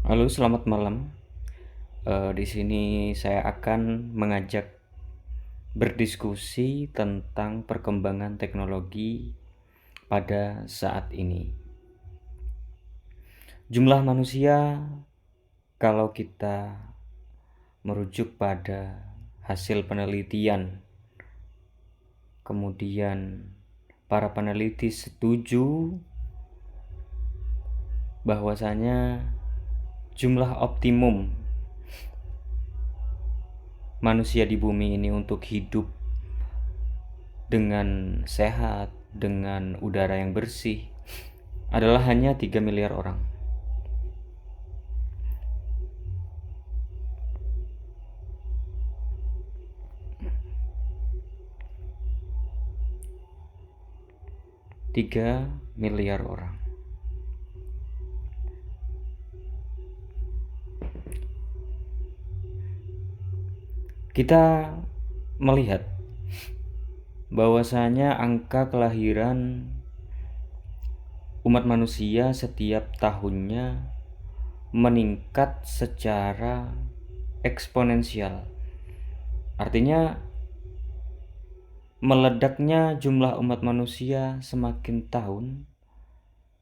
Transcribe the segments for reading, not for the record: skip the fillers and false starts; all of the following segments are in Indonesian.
Halo, selamat malam. Di sini saya akan mengajak berdiskusi tentang perkembangan teknologi pada saat ini. Jumlah manusia, kalau kita merujuk pada hasil penelitian, kemudian para peneliti setuju bahwasanya jumlah optimum manusia di bumi ini untuk hidup dengan sehat, dengan udara yang bersih, adalah hanya 3 miliar orang. Tiga miliar orang. Kita melihat bahwasanya angka kelahiran umat manusia setiap tahunnya meningkat secara eksponensial. Artinya meledaknya jumlah umat manusia semakin tahun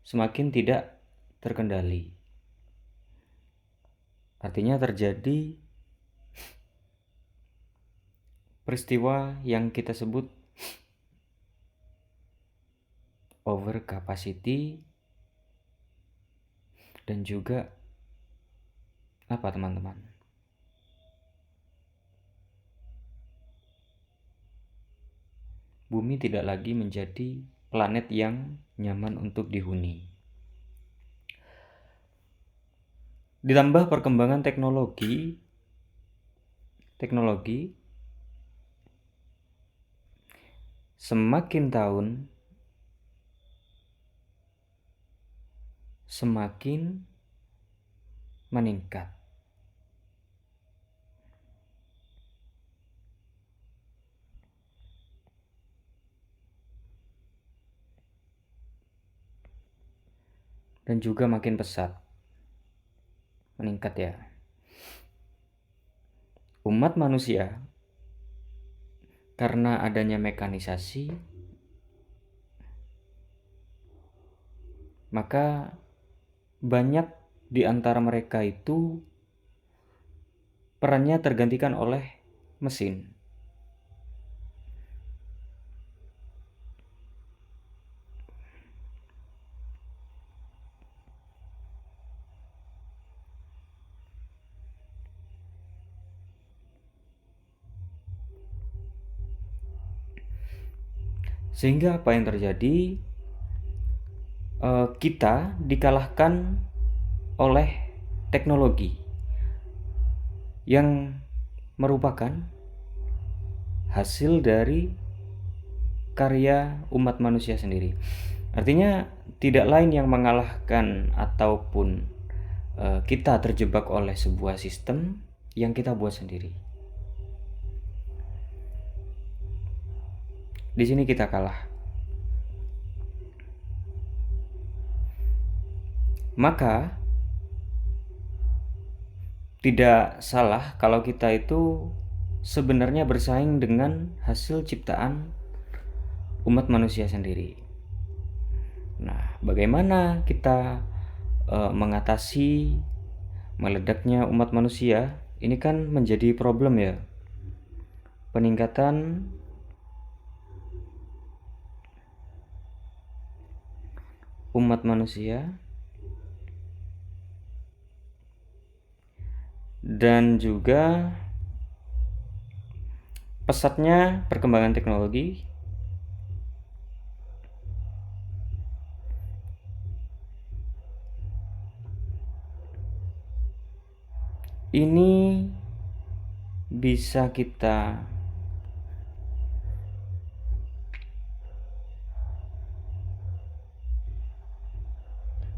semakin tidak terkendali. Artinya terjadi peristiwa yang kita sebut over capacity dan juga apa teman-teman? Bumi tidak lagi menjadi planet yang nyaman untuk dihuni. Ditambah perkembangan teknologi semakin tahun semakin meningkat. Dan juga makin pesat. Meningkat ya. Umat manusia karena adanya mekanisasi, maka banyak di antara mereka itu perannya tergantikan oleh mesin. Sehingga apa yang terjadi? Kita dikalahkan oleh teknologi yang merupakan hasil dari karya umat manusia sendiri. Artinya tidak lain yang mengalahkan ataupun kita terjebak oleh sebuah sistem yang kita buat sendiri. Di sini kita kalah. Maka tidak salah kalau kita itu sebenarnya bersaing dengan hasil ciptaan umat manusia sendiri. Nah, bagaimana kita mengatasi meledaknya umat manusia? Ini kan menjadi problem ya. Peningkatan umat manusia dan juga pesatnya perkembangan teknologi ini bisa kita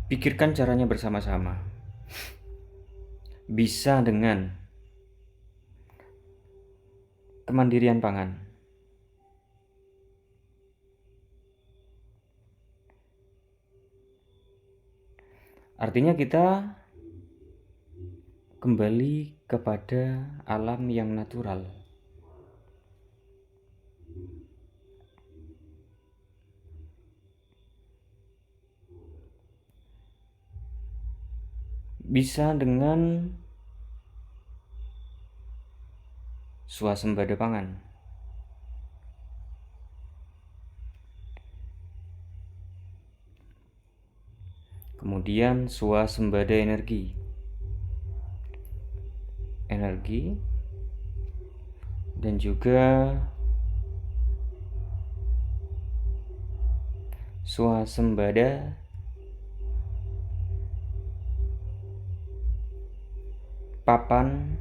pikirkan caranya bersama-sama. Bisa dengan kemandirian pangan. Artinya kita kembali kepada alam yang natural. Bisa dengan swasembada pangan. Kemudian swasembada energi. Dan juga swasembada papan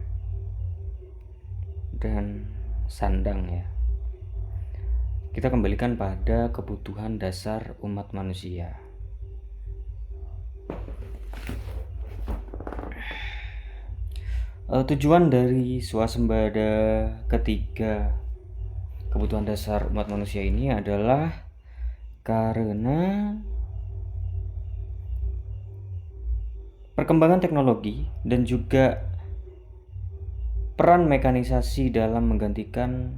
dan sandang ya. Kita kembalikan pada kebutuhan dasar umat manusia. Tujuan dari swasembada ketiga kebutuhan dasar umat manusia ini adalah karena perkembangan teknologi dan juga peran mekanisasi dalam menggantikan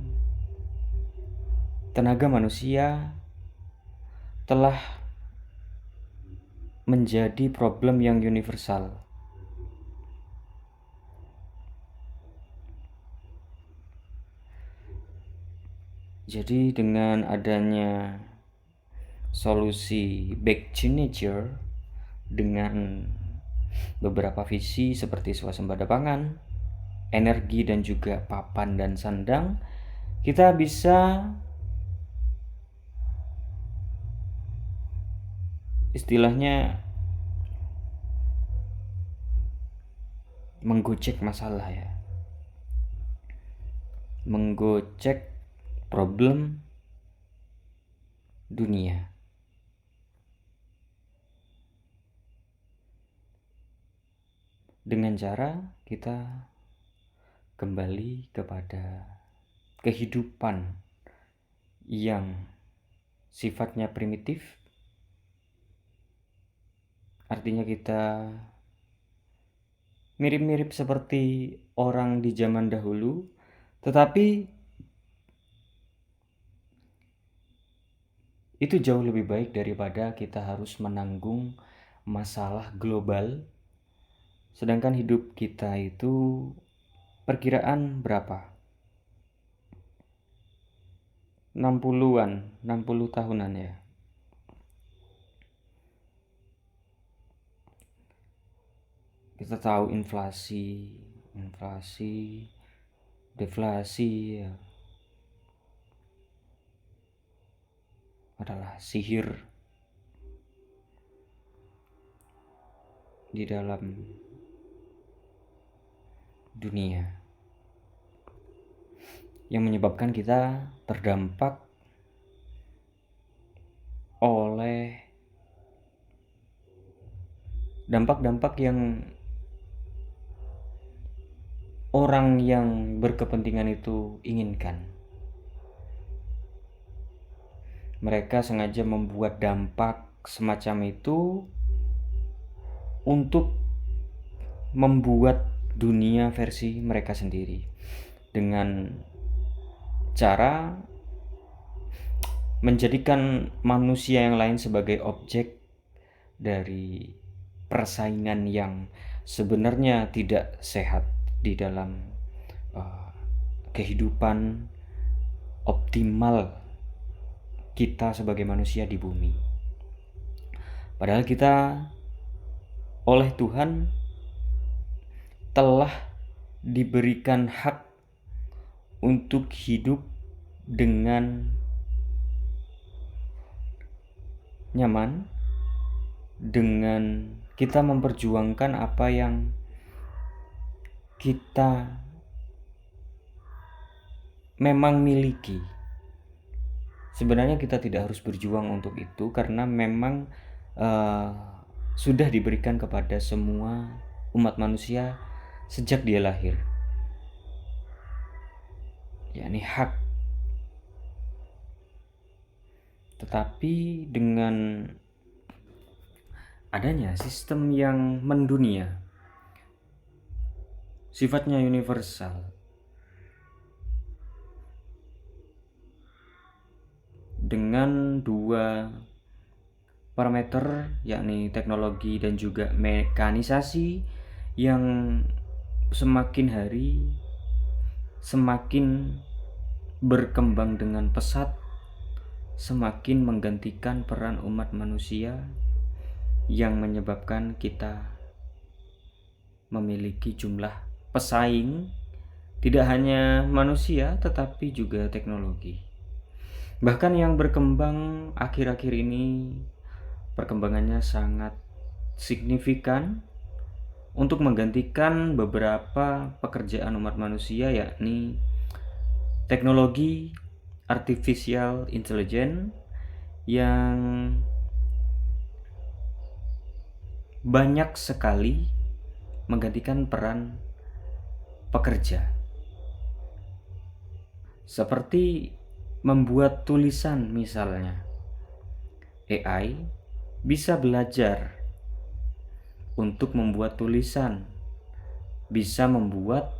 tenaga manusia telah menjadi problem yang universal. Jadi dengan adanya solusi back to nature dengan beberapa visi seperti swasembada pangan, energi dan juga papan dan sandang, kita bisa istilahnya menggocek masalah ya. Menggocek problem dunia. Dengan cara kita kembali kepada kehidupan yang sifatnya primitif. Artinya kita mirip-mirip seperti orang di zaman dahulu, tetapi itu jauh lebih baik daripada kita harus menanggung masalah global. Sedangkan hidup kita itu perkiraan berapa? 60 tahunan ya. Kita tahu inflasi, deflasi ya, adalah sihir di dalam dunia yang menyebabkan kita terdampak oleh dampak-dampak yang orang yang berkepentingan itu inginkan. Mereka sengaja membuat dampak semacam itu untuk membuat dunia versi mereka sendiri dengan cara menjadikan manusia yang lain sebagai objek dari persaingan yang sebenarnya tidak sehat di dalam kehidupan optimal kita sebagai manusia di bumi. Padahal kita oleh Tuhan telah diberikan hak untuk hidup dengan nyaman, dengan kita memperjuangkan apa yang kita memang miliki. Sebenarnya kita tidak harus berjuang untuk itu karena memang sudah diberikan kepada semua umat manusia sejak dia lahir, yakni hak. Tetapi dengan adanya sistem yang mendunia, sifatnya universal. Dengan dua parameter, yakni teknologi dan juga mekanisasi yang semakin hari semakin berkembang dengan pesat, semakin menggantikan peran umat manusia, yang menyebabkan kita memiliki jumlah pesaing, tidak hanya manusia tetapi juga teknologi. Bahkan yang berkembang akhir-akhir ini, perkembangannya sangat signifikan untuk menggantikan beberapa pekerjaan umat manusia, yakni teknologi artificial intelligence yang banyak sekali menggantikan peran pekerja, seperti membuat tulisan misalnya. AI bisa belajar untuk membuat tulisan, bisa membuat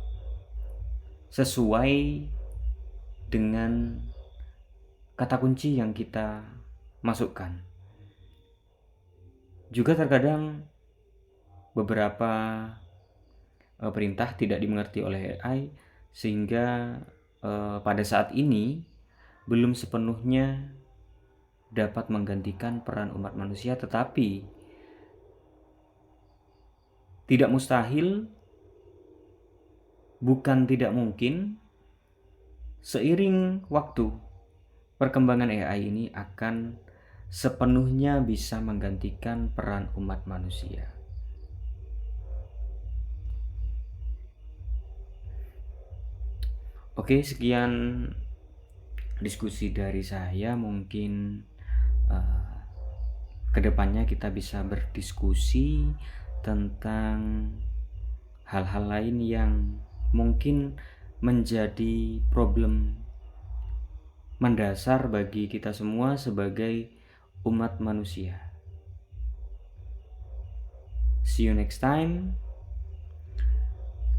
sesuai dengan kata kunci yang kita masukkan. Juga terkadang beberapa perintah tidak dimengerti oleh AI, sehingga pada saat ini belum sepenuhnya dapat menggantikan peran umat manusia, tetapi tidak mustahil, bukan tidak mungkin, seiring waktu perkembangan AI ini akan sepenuhnya bisa menggantikan peran umat manusia. Oke, sekian diskusi dari saya. Mungkin kedepannya kita bisa berdiskusi tentang hal-hal lain yang mungkin menjadi problem mendasar bagi kita semua sebagai umat manusia. See you next time.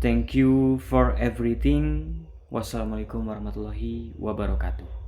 Thank you for everything. Wassalamualaikum warahmatullahi wabarakatuh.